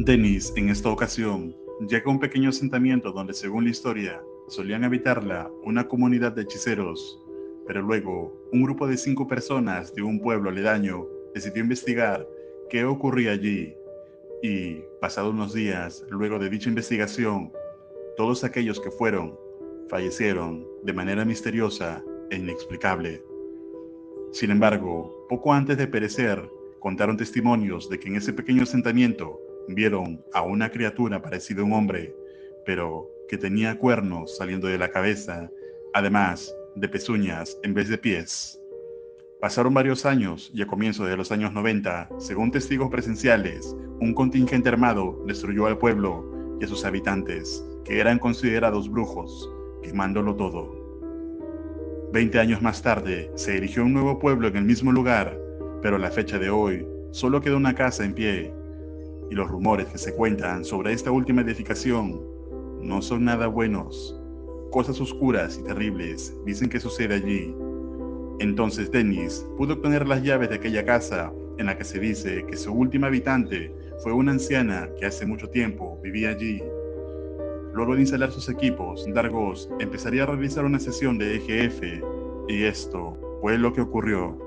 Dennis, en esta ocasión, llega a un pequeño asentamiento donde, según la historia, solían habitarla una comunidad de hechiceros, pero luego un grupo de 5 personas de un pueblo aledaño decidió investigar qué ocurría allí y, pasados unos días, luego de dicha investigación, todos aquellos que fueron fallecieron de manera misteriosa e inexplicable. Sin embargo, poco antes de perecer, contaron testimonios de que en ese pequeño asentamiento vieron a una criatura parecida a un hombre, pero que tenía cuernos saliendo de la cabeza, además de pezuñas en vez de pies. Pasaron varios años y a comienzos de los años 90, según testigos presenciales, un contingente armado destruyó al pueblo y a sus habitantes, que eran considerados brujos, quemándolo todo. 20 años más tarde, se erigió un nuevo pueblo en el mismo lugar, pero a la fecha de hoy, solo queda una casa en pie, y los rumores que se cuentan sobre esta última edificación no son nada buenos. Cosas oscuras y terribles dicen que sucede allí. Entonces Dennis pudo obtener las llaves de aquella casa en la que se dice que su última habitante fue una anciana que hace mucho tiempo vivía allí. Luego de instalar sus equipos, Dargos empezaría a realizar una sesión de EGF, y esto fue lo que ocurrió.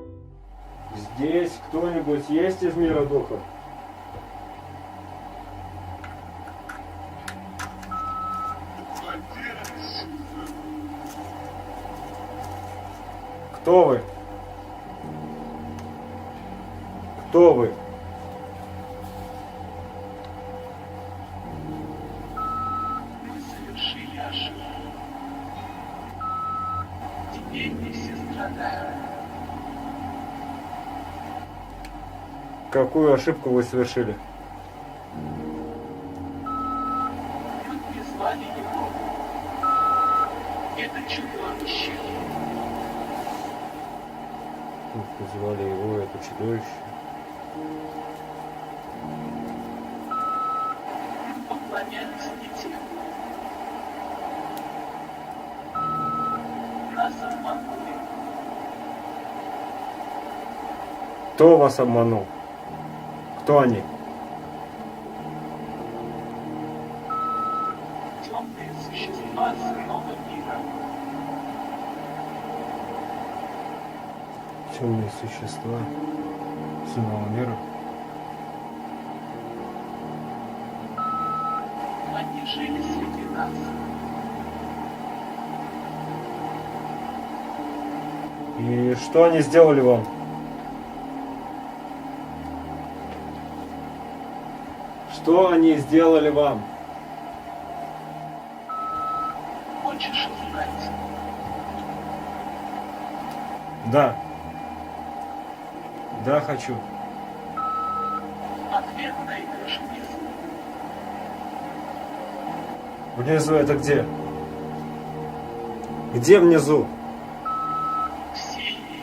Здесь кто-нибудь есть из мира духов? Кто вы? Кто вы? Мы совершили ошибку. Теперь мы все страдаем. Какую ошибку вы совершили? Мы призвали его. Это чудовище. Вы призвали его, это чудовище. Мы поклонялись детям. Нас обманули. Кто вас обманул? Кто они? Темные существа с иного мира. Темные существа с иного мира. Они жили среди нас. И что они сделали вам? Что они сделали вам? Хочешь узнать? Да. Да, хочу. Ответ найдешь внизу. Внизу это где? Где внизу? В синей.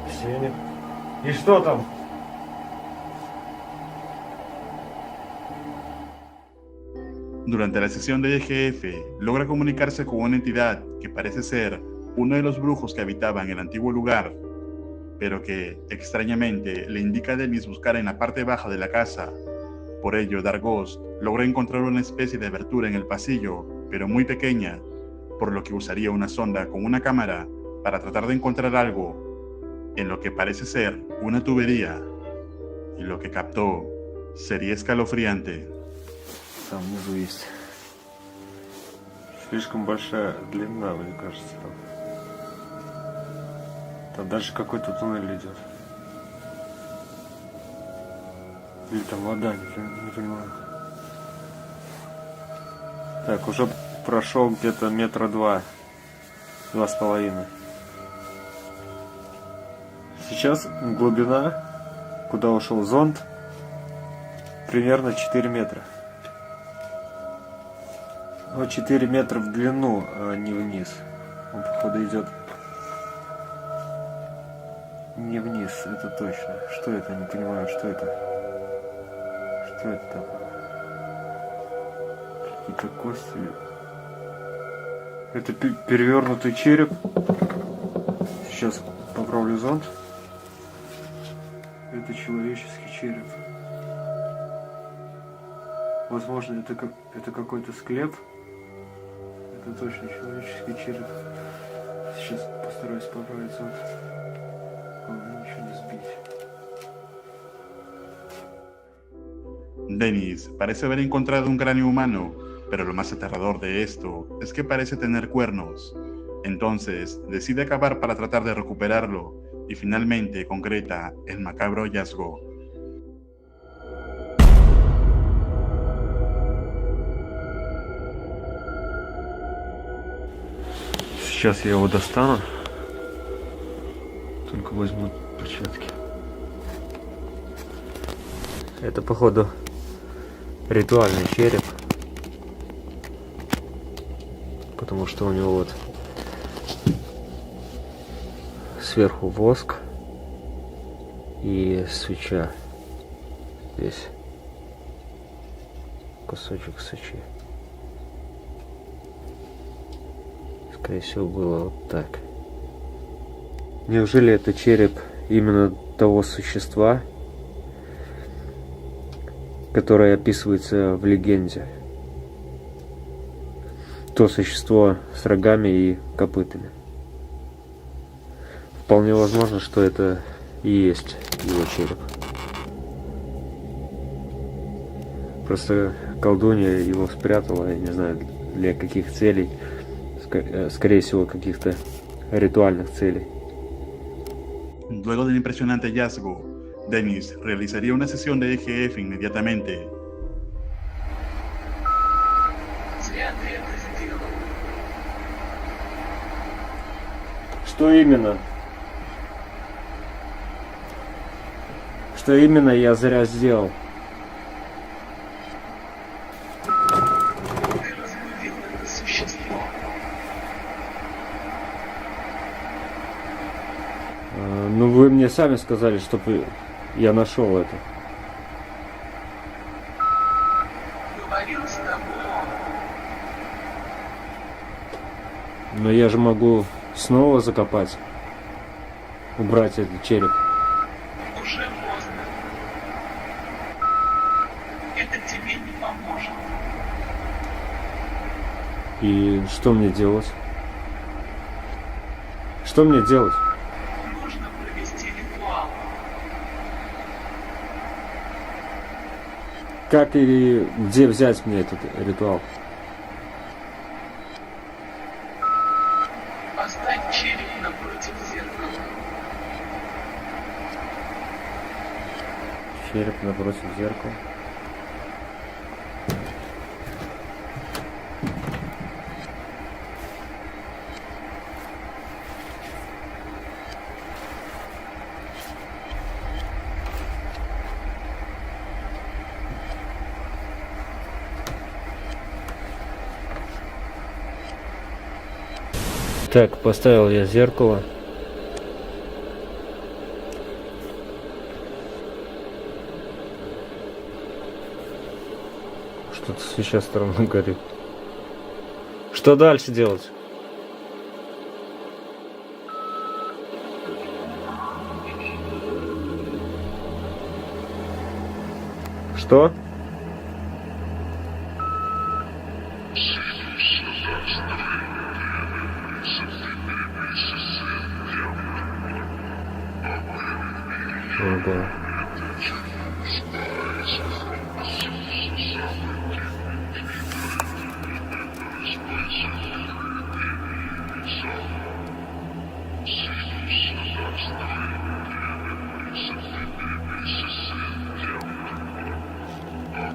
В синих. И что там? Durante la sesión de EGF, logra comunicarse con una entidad que parece ser uno de los brujos que habitaban el antiguo lugar, pero que, extrañamente, le indica a Dennis buscar en la parte baja de la casa. Por ello, Dargos logra encontrar una especie de abertura en el pasillo, pero muy pequeña, por lo que usaría una sonda con una cámara para tratar de encontrar algo en lo que parece ser una tubería, y lo que captó sería escalofriante. Там внизу есть. Слишком большая длина, мне кажется. Там даже какой-то туннель идет. Или там вода, не понимаю. Так, уже прошел где-то метра два. 2,5. Сейчас глубина, куда ушел зонд, примерно 4 метра. Ну, 4 метра в длину, а не вниз. Он, походу, идет не вниз, это точно. Что это? Не понимаю, что это. Что это такое? Какие-то кости. Это перевернутый череп. Сейчас поправлю зонт. Это человеческий череп. Возможно, это какой-то склеп. Это точно человеческий череп. Сейчас постараюсь поправиться. Главное, ничего не сбить. Dennis parece haber encontrado un cráneo humano, pero lo más aterrador de esto es que parece tener cuernos. Entonces decide acabar para tratar de recuperarlo y finalmente concreta el macabro hallazgo. Сейчас я его достану. Только возьму перчатки. Это, походу, ритуальный череп. Потому что у него вот сверху воск и свеча. Здесь кусочек свечи. Скорее всего, было вот так. Неужели это череп именно того существа, которое описывается в легенде? То существо с рогами и копытами. Вполне возможно, что это и есть его череп. Просто колдунья его спрятала, я не знаю, для каких целей. Скорее всего, каких-то ритуальных целей. Luego del impresionante hallazgo, Dennis realizaría una sesión de EGF inmediatamente. Зря ты это сделал. Что именно? Что именно я зря сделал? Ты разбудил это существо. Ну, вы мне сами сказали, чтобы я нашел это. Говорил с тобой. Но я же могу снова закопать, убрать этот череп. Уже поздно. Это тебе не поможет. И что мне делать? Что мне делать? Нужно провести ритуал. Как и где взять мне этот ритуал? Поставь череп напротив зеркала. Череп напротив зеркала. Так, поставил я зеркало. Что-то свеча странно горит. Что дальше делать? Что? Да.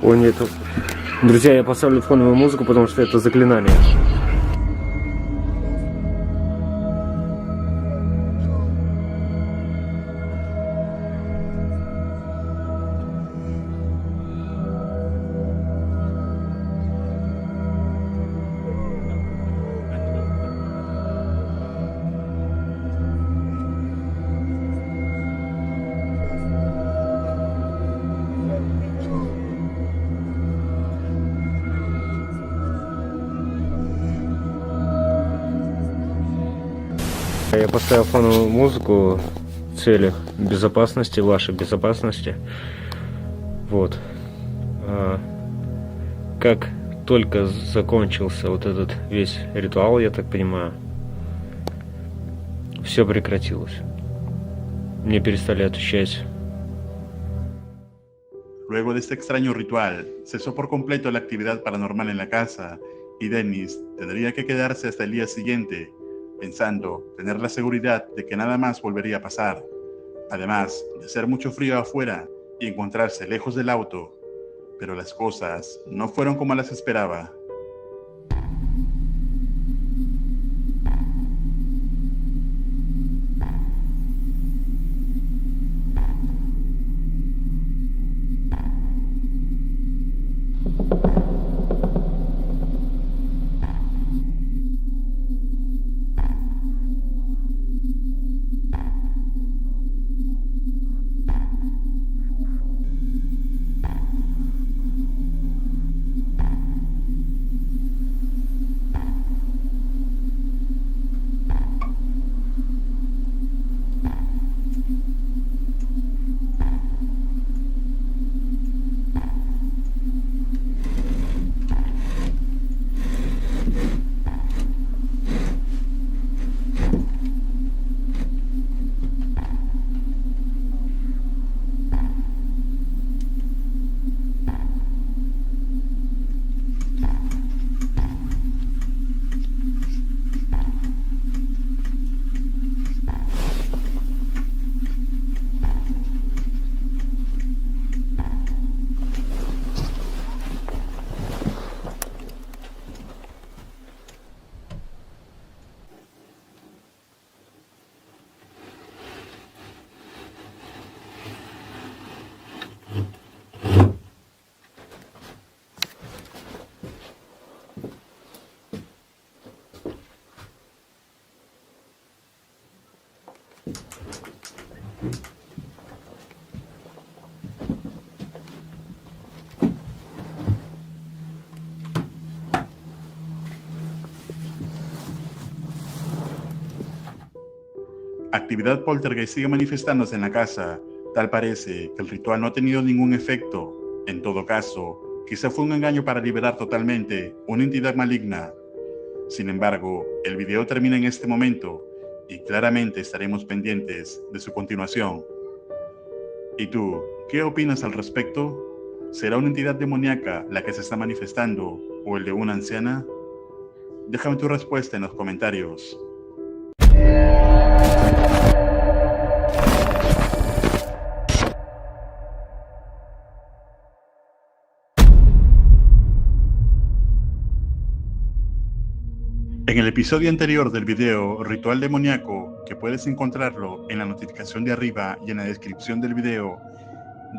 О, нет. Друзья, я поставлю фоновую музыку, потому что это заклинание. Я поставил фоновую музыку в целях безопасности, вашей безопасности. Вот. как только закончился вот этот весь ритуал, я так понимаю, все прекратилось. Мне перестали отвечать. Luego de este extraño ritual, cesó por completo la actividad paranormal en la casa y Dennis tendría que quedarse hasta el día siguiente, pensando tener la seguridad de que nada más volvería a pasar, además de hacer mucho frío afuera y encontrarse lejos del auto, pero las cosas no fueron como las esperaba. Actividad poltergeist sigue manifestándose en la casa. Tal parece que el ritual no ha tenido ningún efecto. En todo caso, quizá fue un engaño para liberar totalmente una entidad maligna. Sin embargo, el video termina en este momento y claramente estaremos pendientes de su continuación. ¿Y tú, qué opinas al respecto? ¿Será una entidad demoníaca la que se está manifestando o el de una anciana? Déjame tu respuesta en los comentarios. En el episodio anterior del video Ritual Demoníaco, que puedes encontrarlo en la notificación de arriba y en la descripción del video,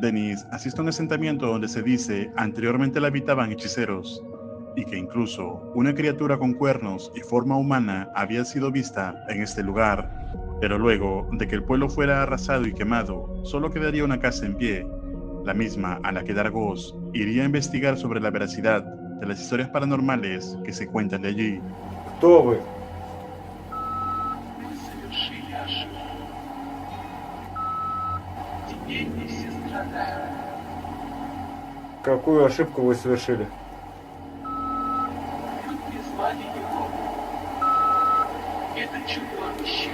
Dennis asiste a un asentamiento donde se dice anteriormente la habitaban hechiceros y que incluso una criatura con cuernos y forma humana había sido vista en este lugar. Pero luego de que el pueblo fuera arrasado y quemado, solo quedaría una casa en pie, la misma a la que Dargos iría a investigar sobre la veracidad de las historias paranormales que se cuentan de allí. Кто вы? Мы совершили ошибку. Теперь мы все страдаем. Какую ошибку вы совершили? Мы призвали его. Это чудовище.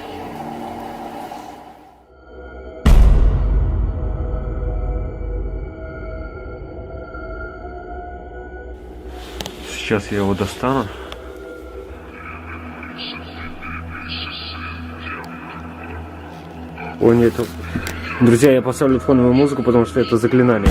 Сейчас я его достану. Ой, нет. Друзья, я поставлю фоновую музыку, потому что это заклинание.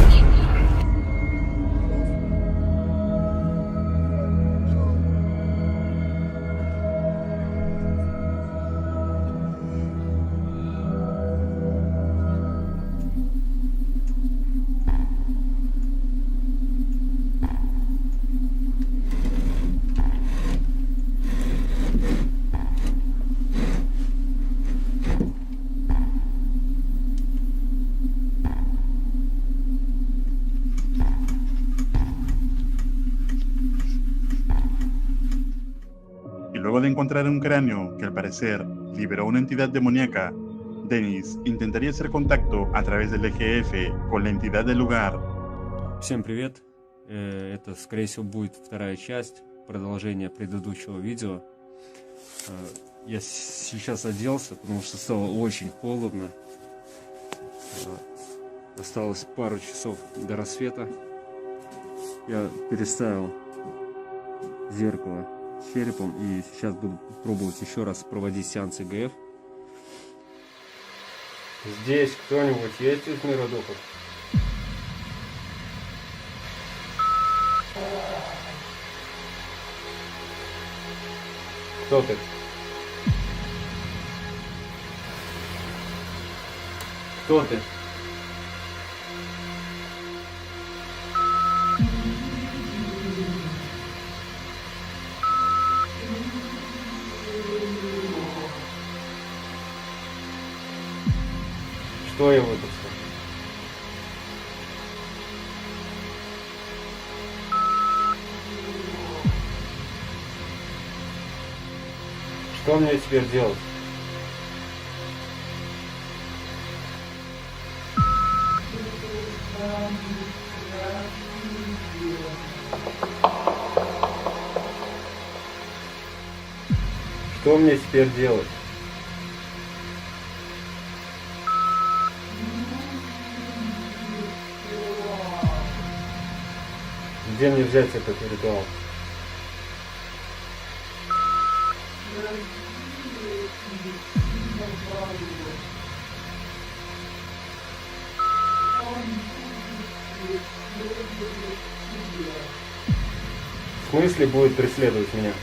Luego de encontrar un cráneo que al parecer liberó una entidad demoníaca, Dennis intentaría hacer contacto a través del EGF con la entidad del lugar. Всем привет, Это, скорее всего, будет вторая часть, продолжение предыдущего видео. Я сейчас оделся, потому что стало очень холодно. Осталось пару часов до рассвета. Я переставил зеркало с черепом и сейчас буду пробовать еще раз проводить сеанс ИГФ. Здесь кто-нибудь есть из мира духов? Кто ты? Кто ты? Что я выпустил? Что мне теперь делать? Что мне теперь делать? Где мне взять этот ритуал? В смысле будет преследовать меня?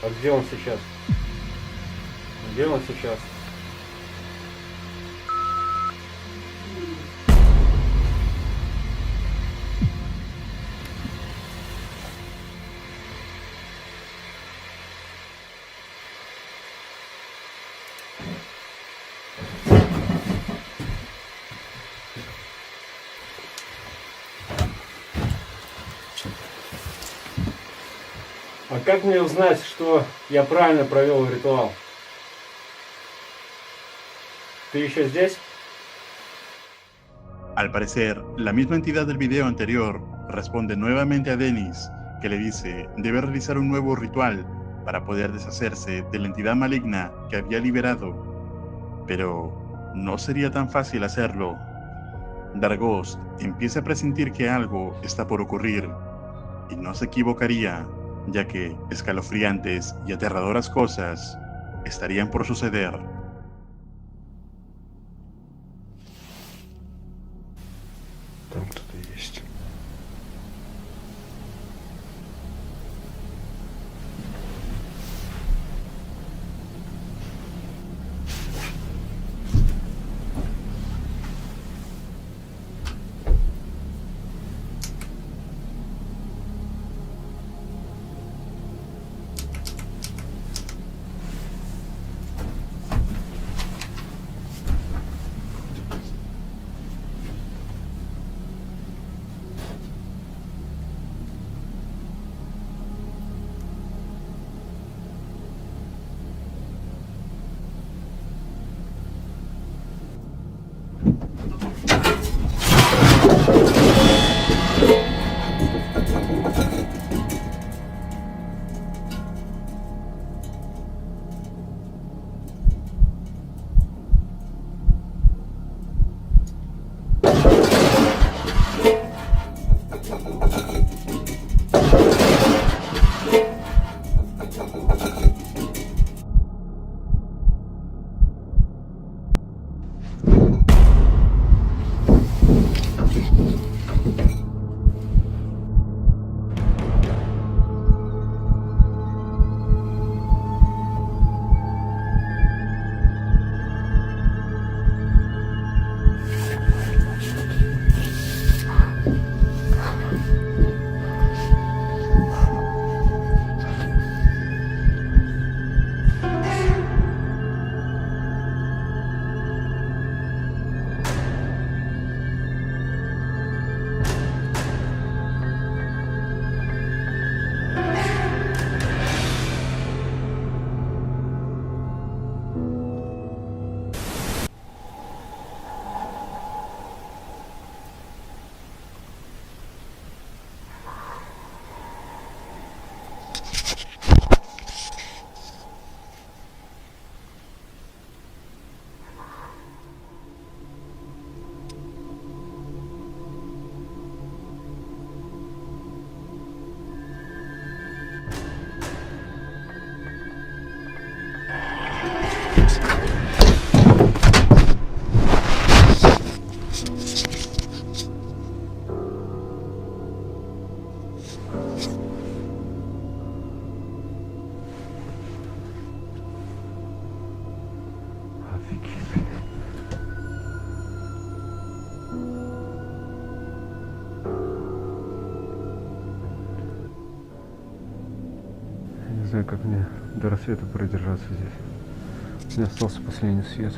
А где он сейчас? Где он сейчас? А как мне узнать, что я правильно провел ритуал? ¿Tú еще здесь? Al parecer, la misma entidad del video anterior responde nuevamente a Dennis, que le dice debe realizar un nuevo ritual para poder deshacerse de la entidad maligna que había liberado. Pero no sería tan fácil hacerlo. Dargost empieza a presentir que algo está por ocurrir, y no se equivocaría, ya que escalofriantes y aterradoras cosas estarían por suceder. Там кто-то есть. Не знаю, как мне до рассвета продержаться здесь. У меня остался последний свет.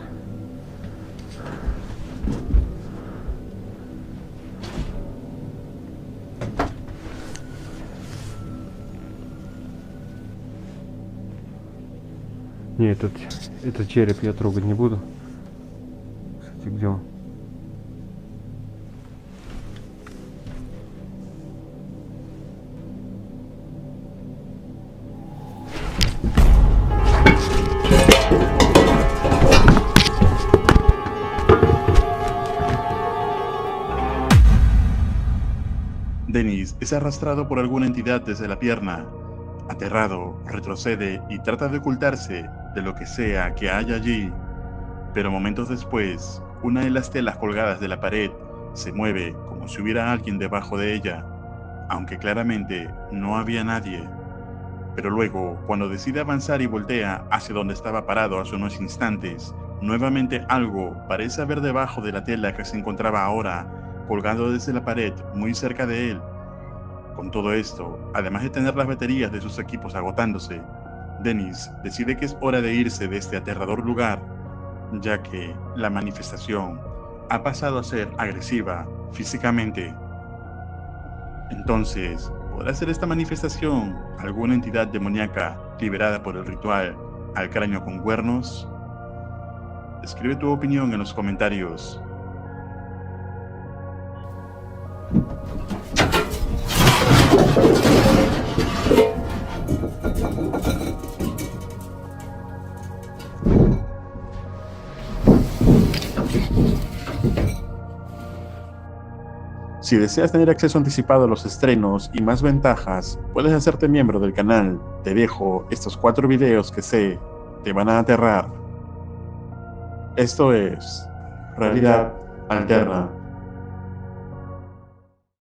Не, этот череп я трогать не буду. Кстати, где он? Dennis es arrastrado por alguna entidad desde la pierna. Aterrado, retrocede y trata de ocultarse de lo que sea que haya allí. Pero momentos después, una de las telas colgadas de la pared se mueve como si hubiera alguien debajo de ella, aunque claramente no había nadie. Pero luego, cuando decide avanzar y voltea hacia donde estaba parado hace unos instantes, nuevamente algo parece haber debajo de la tela que se encontraba ahora, colgando desde la pared muy cerca de él. Con todo esto, además de tener las baterías de sus equipos agotándose, Dennis decide que es hora de irse de este aterrador lugar, ya que la manifestación ha pasado a ser agresiva físicamente. Entonces, ¿podrá ser esta manifestación alguna entidad demoníaca liberada por el ritual al cráneo con cuernos? Escribe tu opinión en los comentarios. Si deseas tener acceso anticipado a los estrenos y más ventajas, puedes hacerte miembro del canal. Te dejo estos 4 videos que sé te van a aterrar. Esto es Realidad Alterna.